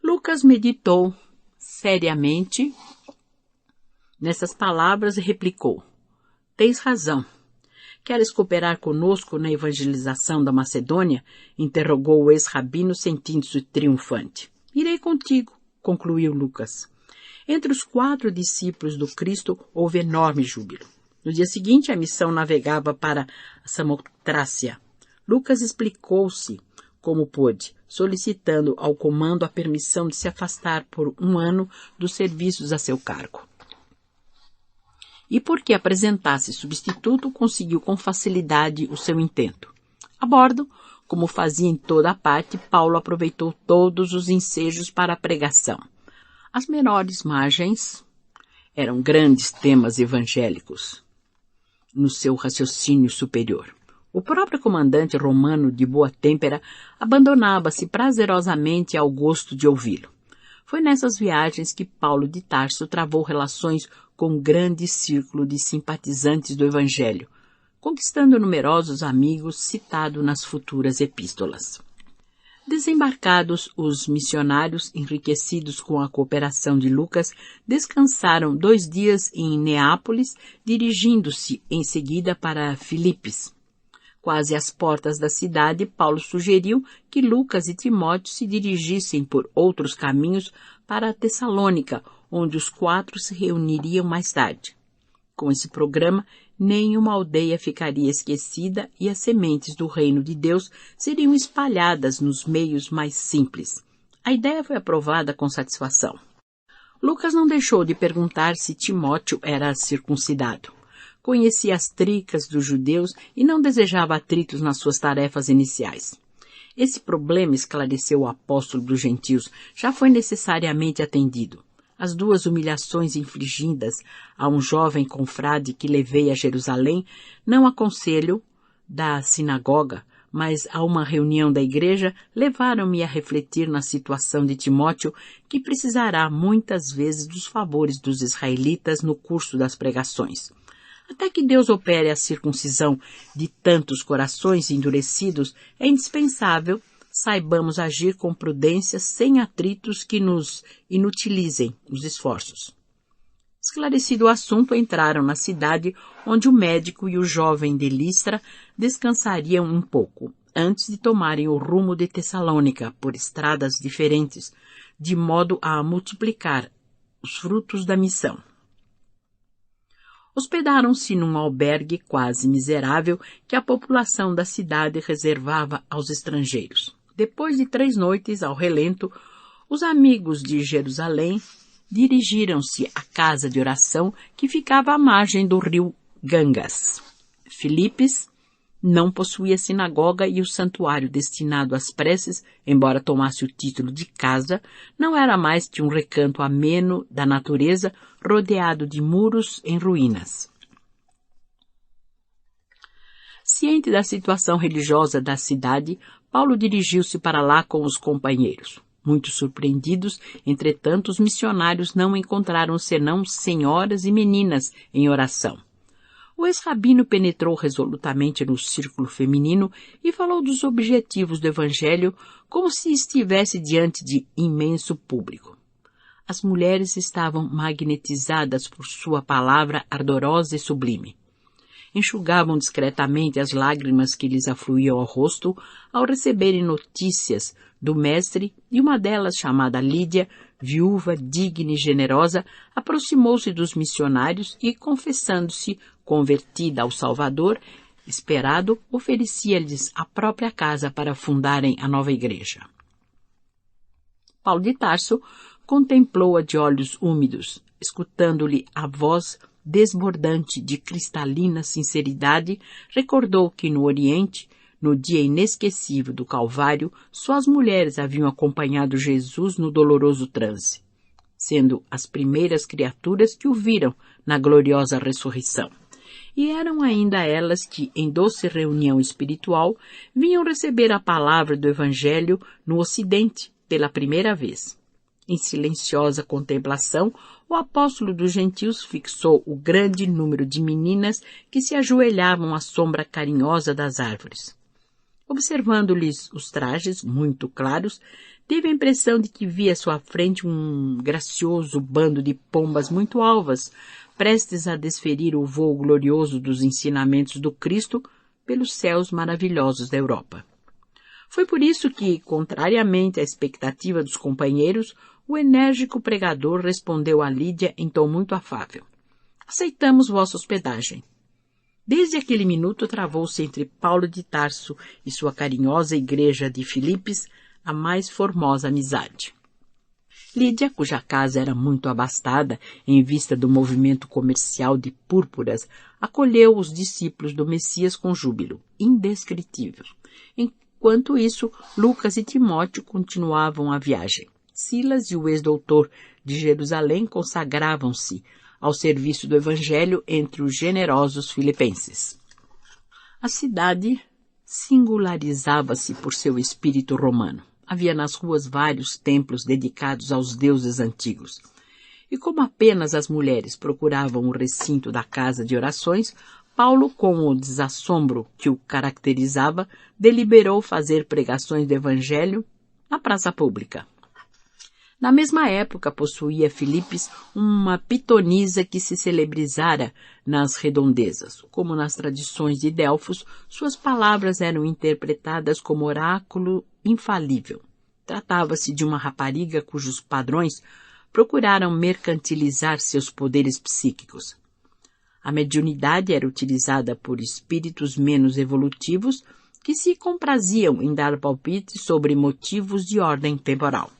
Lucas meditou seriamente nessas palavras e replicou: Tens razão. Queres cooperar conosco na evangelização da Macedônia? Interrogou o ex-rabino sentindo-se triunfante. Irei contigo, concluiu Lucas. Entre os 4 discípulos do Cristo houve enorme júbilo. No dia seguinte, a missão navegava para Samotrácia. Lucas explicou-se como pôde, solicitando ao comando a permissão de se afastar por 1 ano dos serviços a seu cargo. E porque apresentasse substituto, conseguiu com facilidade o seu intento. A bordo, como fazia em toda a parte, Paulo aproveitou todos os ensejos para a pregação. As menores margens eram grandes temas evangélicos no seu raciocínio superior. O próprio comandante romano de boa têmpera abandonava-se prazerosamente ao gosto de ouvi-lo. Foi nessas viagens que Paulo de Tarso travou relações com um grande círculo de simpatizantes do Evangelho, conquistando numerosos amigos citados nas futuras epístolas. Desembarcados, os missionários, enriquecidos com a cooperação de Lucas, descansaram 2 dias em Neápolis, dirigindo-se em seguida para Filipos. Quase às portas da cidade, Paulo sugeriu que Lucas e Timóteo se dirigissem por outros caminhos para Tessalônica, onde os 4 se reuniriam mais tarde. Com esse programa, nenhuma aldeia ficaria esquecida e as sementes do reino de Deus seriam espalhadas nos meios mais simples. A ideia foi aprovada com satisfação. Lucas não deixou de perguntar se Timóteo era circuncidado. Conhecia as tricas dos judeus e não desejava atritos nas suas tarefas iniciais. Esse problema, esclareceu o apóstolo dos gentios, já foi necessariamente atendido. As 2 humilhações infligidas a um jovem confrade que levei a Jerusalém, não a conselho da sinagoga, mas a uma reunião da igreja, levaram-me a refletir na situação de Timóteo, que precisará muitas vezes dos favores dos israelitas no curso das pregações. Até que Deus opere a circuncisão de tantos corações endurecidos, é indispensável saibamos agir com prudência sem atritos que nos inutilizem os esforços. Esclarecido o assunto, entraram na cidade, onde o médico e o jovem de Listra descansariam um pouco, antes de tomarem o rumo de Tessalônica por estradas diferentes, de modo a multiplicar os frutos da missão. Hospedaram-se num albergue quase miserável que a população da cidade reservava aos estrangeiros. Depois de 3 noites ao relento, os amigos de Jerusalém dirigiram-se à casa de oração que ficava à margem do rio Gangas. Filipos não possuía sinagoga e o santuário destinado às preces, embora tomasse o título de casa, não era mais que um recanto ameno da natureza, rodeado de muros em ruínas. Ciente da situação religiosa da cidade, Paulo dirigiu-se para lá com os companheiros. Muito surpreendidos, entretanto, os missionários não encontraram senão senhoras e meninas em oração. O ex-rabino penetrou resolutamente no círculo feminino e falou dos objetivos do Evangelho como se estivesse diante de imenso público. As mulheres estavam magnetizadas por sua palavra ardorosa e sublime. Enxugavam discretamente as lágrimas que lhes afluíam ao rosto ao receberem notícias do mestre, e uma delas, chamada Lídia, viúva, digna e generosa, aproximou-se dos missionários e, confessando-se convertida ao Salvador esperado, oferecia-lhes a própria casa para fundarem a nova igreja. Paulo de Tarso contemplou-a de olhos úmidos, escutando-lhe a voz desbordante de cristalina sinceridade, recordou que no Oriente, no dia inesquecível do Calvário, só as mulheres haviam acompanhado Jesus no doloroso transe, sendo as primeiras criaturas que o viram na gloriosa ressurreição. E eram ainda elas que, em doce reunião espiritual, vinham receber a palavra do Evangelho no Ocidente pela primeira vez. Em silenciosa contemplação, o apóstolo dos gentios fixou o grande número de meninas que se ajoelhavam à sombra carinhosa das árvores. Observando-lhes os trajes, muito claros, teve a impressão de que via à sua frente um gracioso bando de pombas muito alvas, prestes a desferir o vôo glorioso dos ensinamentos do Cristo pelos céus maravilhosos da Europa. Foi por isso que, contrariamente à expectativa dos companheiros, o enérgico pregador respondeu a Lídia em tom muito afável. Aceitamos vossa hospedagem. Desde aquele minuto travou-se entre Paulo de Tarso e sua carinhosa igreja de Filipos a mais formosa amizade. Lídia, cuja casa era muito abastada em vista do movimento comercial de púrpuras, acolheu os discípulos do Messias com júbilo indescritível. Enquanto isso, Lucas e Timóteo continuavam a viagem. Silas e o ex-doutor de Jerusalém consagravam-se ao serviço do Evangelho entre os generosos filipenses. A cidade singularizava-se por seu espírito romano. Havia nas ruas vários templos dedicados aos deuses antigos. E como apenas as mulheres procuravam o recinto da casa de orações, Paulo, com o desassombro que o caracterizava, deliberou fazer pregações do Evangelho na praça pública. Na mesma época, possuía Filipos uma pitonisa que se celebrizara nas redondezas. Como nas tradições de Delfos, suas palavras eram interpretadas como oráculo infalível. Tratava-se de uma rapariga cujos padrões procuraram mercantilizar seus poderes psíquicos. A mediunidade era utilizada por espíritos menos evolutivos que se compraziam em dar palpites sobre motivos de ordem temporal.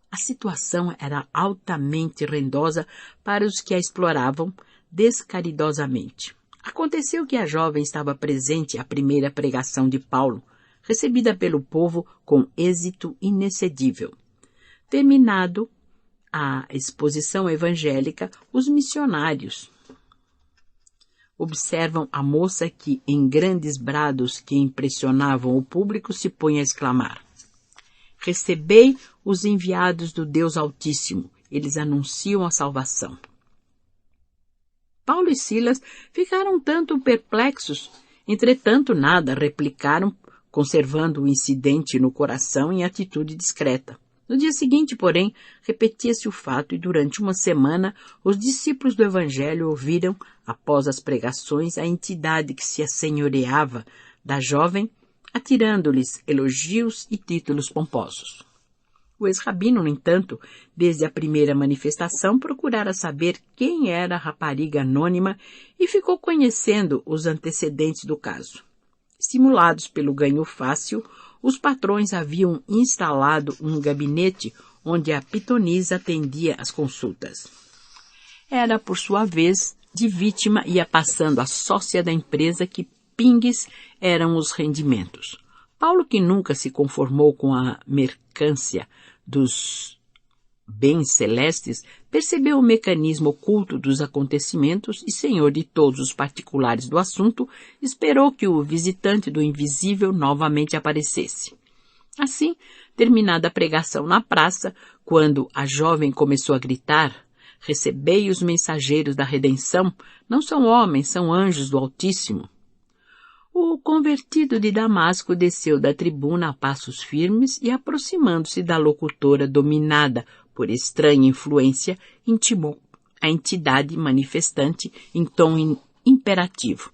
A situação era altamente rendosa para os que a exploravam descaridosamente. Aconteceu que a jovem estava presente à primeira pregação de Paulo, recebida pelo povo com êxito inexcedível. Terminado a exposição evangélica, os missionários observam a moça que, em grandes brados que impressionavam o público, se põe a exclamar: recebei os enviados do Deus Altíssimo, eles anunciam a salvação. Paulo e Silas ficaram tanto perplexos, entretanto nada replicaram, conservando o incidente no coração em atitude discreta. No dia seguinte, porém, repetia-se o fato e durante uma semana os discípulos do Evangelho ouviram, após as pregações, a entidade que se assenhoreava da jovem, atirando-lhes elogios e títulos pomposos. O ex-rabino, no entanto, desde a primeira manifestação, procurara saber quem era a rapariga anônima e ficou conhecendo os antecedentes do caso. Estimulados pelo ganho fácil, os patrões haviam instalado um gabinete onde a pitonisa atendia as consultas. Era, por sua vez, de vítima ia passando a sócia da empresa que pingues eram os rendimentos. Paulo, que nunca se conformou com a mercância dos bens celestes, percebeu o mecanismo oculto dos acontecimentos e, senhor de todos os particulares do assunto, esperou que o visitante do invisível novamente aparecesse. Assim, terminada a pregação na praça, quando a jovem começou a gritar: recebei os mensageiros da redenção, não são homens, são anjos do Altíssimo. O convertido de Damasco desceu da tribuna a passos firmes e, aproximando-se da locutora dominada por estranha influência, intimou a entidade manifestante em tom imperativo: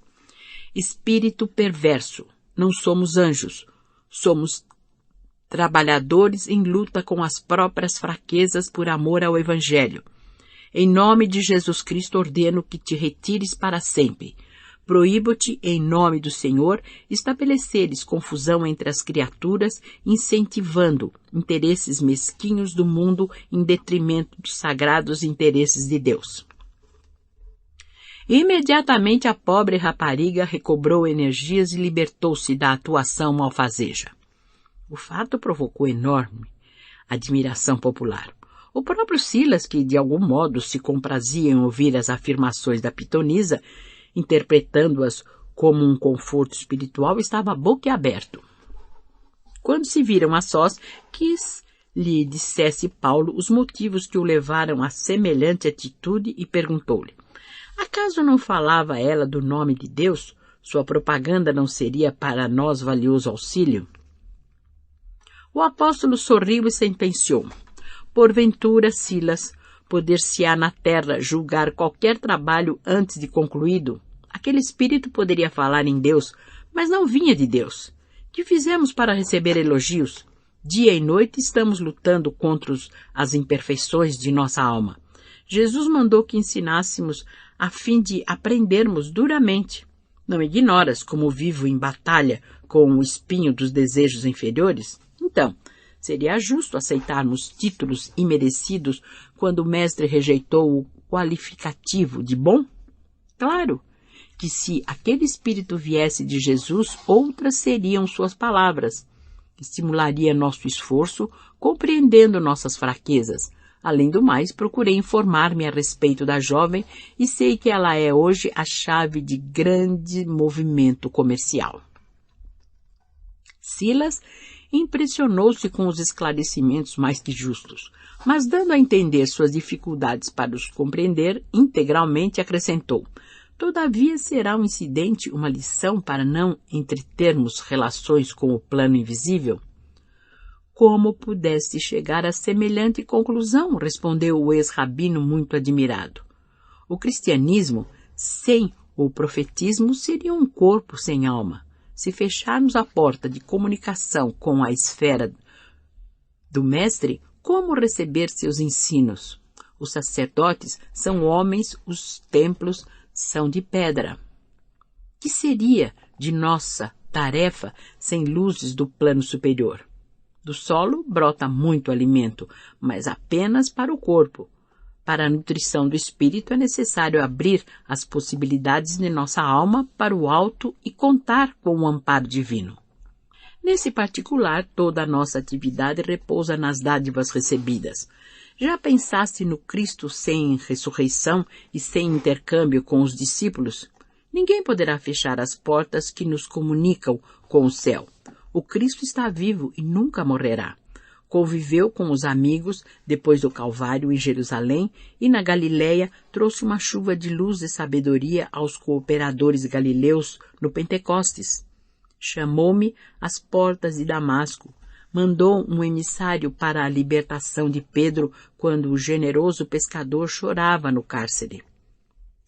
espírito perverso, não somos anjos, somos trabalhadores em luta com as próprias fraquezas por amor ao Evangelho. Em nome de Jesus Cristo ordeno que te retires para sempre. Proíbo-te, em nome do Senhor, estabeleceres confusão entre as criaturas, incentivando interesses mesquinhos do mundo em detrimento dos sagrados interesses de Deus. Imediatamente a pobre rapariga recobrou energias e libertou-se da atuação malfazeja. O fato provocou enorme admiração popular. O próprio Silas, que de algum modo se comprazia em ouvir as afirmações da pitonisa, interpretando-as como um conforto espiritual, estava boquiaberto. Quando se viram a sós, quis lhe dissesse Paulo os motivos que o levaram a semelhante atitude e perguntou-lhe: acaso não falava ela do nome de Deus? Sua propaganda não seria para nós valioso auxílio? O apóstolo sorriu e sentenciou: porventura, Silas, poder-se-á na terra julgar qualquer trabalho antes de concluído? Aquele espírito poderia falar em Deus, mas não vinha de Deus. Que fizemos para receber elogios? Dia e noite estamos lutando contra as imperfeições de nossa alma. Jesus mandou que ensinássemos a fim de aprendermos duramente. Não ignoras como vivo em batalha com o espinho dos desejos inferiores? Então, seria justo aceitarmos títulos imerecidos quando o mestre rejeitou o qualificativo de bom? Claro que se aquele espírito viesse de Jesus, outras seriam suas palavras. Estimularia nosso esforço, compreendendo nossas fraquezas. Além do mais, procurei informar-me a respeito da jovem e sei que ela é hoje a chave de grande movimento comercial. Silas impressionou-se com os esclarecimentos mais que justos, mas dando a entender suas dificuldades para os compreender integralmente, acrescentou: todavia será um incidente uma lição para não entretermos relações com o plano invisível? Como pudeste chegar a semelhante conclusão? Respondeu o ex-rabino muito admirado. O cristianismo, sem o profetismo, seria um corpo sem alma. Se fecharmos a porta de comunicação com a esfera do mestre, como receber seus ensinos? Os sacerdotes são homens, os templos são de pedra. Que seria de nossa tarefa sem luzes do plano superior? Do solo brota muito alimento, mas apenas para o corpo. Para a nutrição do espírito é necessário abrir as possibilidades de nossa alma para o alto e contar com o amparo divino. Nesse particular, toda a nossa atividade repousa nas dádivas recebidas. Já pensaste no Cristo sem ressurreição e sem intercâmbio com os discípulos? Ninguém poderá fechar as portas que nos comunicam com o céu. O Cristo está vivo e nunca morrerá. Conviveu com os amigos depois do Calvário em Jerusalém e na Galiléia trouxe uma chuva de luz e sabedoria aos cooperadores galileus no Pentecostes. Chamou-me às portas de Damasco. Mandou um emissário para a libertação de Pedro quando o generoso pescador chorava no cárcere.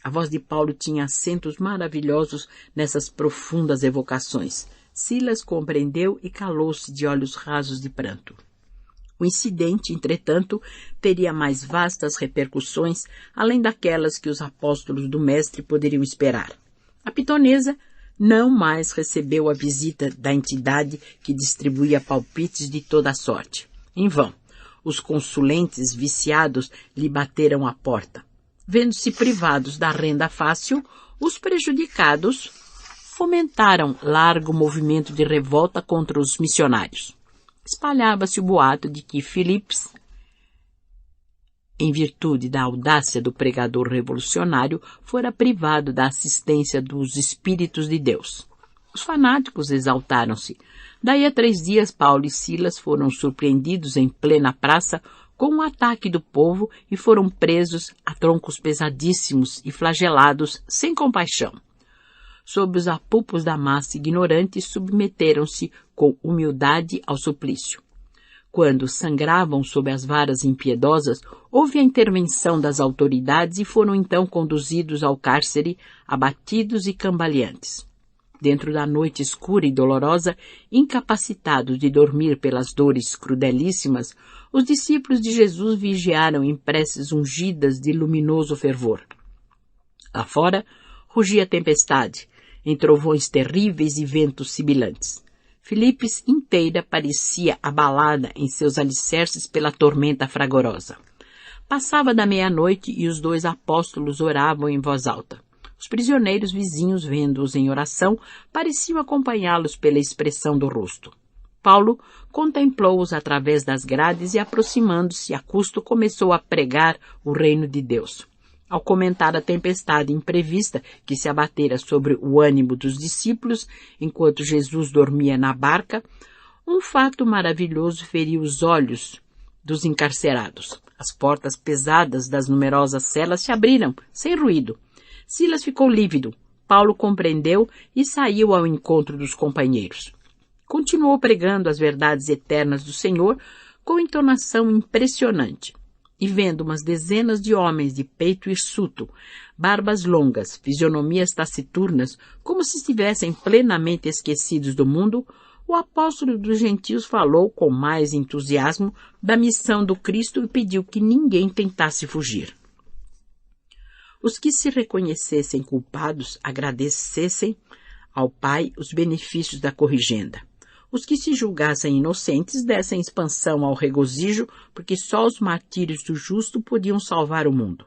A voz de Paulo tinha acentos maravilhosos nessas profundas evocações. Silas compreendeu e calou-se de olhos rasos de pranto. O incidente, entretanto, teria mais vastas repercussões, além daquelas que os apóstolos do mestre poderiam esperar. A pitonesa não mais recebeu a visita da entidade que distribuía palpites de toda a sorte. Em vão, os consulentes viciados lhe bateram à porta. Vendo-se privados da renda fácil, os prejudicados fomentaram largo movimento de revolta contra os missionários. Espalhava-se o boato de que Filipes, em virtude da audácia do pregador revolucionário, fora privado da assistência dos Espíritos de Deus. Os fanáticos exaltaram-se. Daí a 3 dias, Paulo e Silas foram surpreendidos em plena praça com um ataque do povo e foram presos a troncos pesadíssimos e flagelados sem compaixão. Sob os apupos da massa ignorante, submeteram-se com humildade ao suplício. Quando sangravam sob as varas impiedosas, houve a intervenção das autoridades e foram então conduzidos ao cárcere, abatidos e cambaleantes. Dentro da noite escura e dolorosa, incapacitados de dormir pelas dores crudelíssimas, os discípulos de Jesus vigiaram em preces ungidas de luminoso fervor. Lá fora, rugia a tempestade, em trovões terríveis e ventos sibilantes. Filipes inteira parecia abalada em seus alicerces pela tormenta fragorosa. Passava da meia-noite e os 2 apóstolos oravam em voz alta. Os prisioneiros vizinhos, vendo-os em oração, pareciam acompanhá-los pela expressão do rosto. Paulo contemplou-os através das grades e, aproximando-se a custo, começou a pregar o reino de Deus. Ao comentar a tempestade imprevista que se abatera sobre o ânimo dos discípulos enquanto Jesus dormia na barca, um fato maravilhoso feriu os olhos dos encarcerados. As portas pesadas das numerosas celas se abriram, sem ruído. Silas ficou lívido. Paulo compreendeu e saiu ao encontro dos companheiros. Continuou pregando as verdades eternas do Senhor com entonação impressionante. E vendo umas dezenas de homens de peito hirsuto, barbas longas, fisionomias taciturnas, como se estivessem plenamente esquecidos do mundo, o apóstolo dos gentios falou com mais entusiasmo da missão do Cristo e pediu que ninguém tentasse fugir. Os que se reconhecessem culpados agradecessem ao Pai os benefícios da corrigenda. Os que se julgassem inocentes dessem expansão ao regozijo, porque só os martírios do justo podiam salvar o mundo.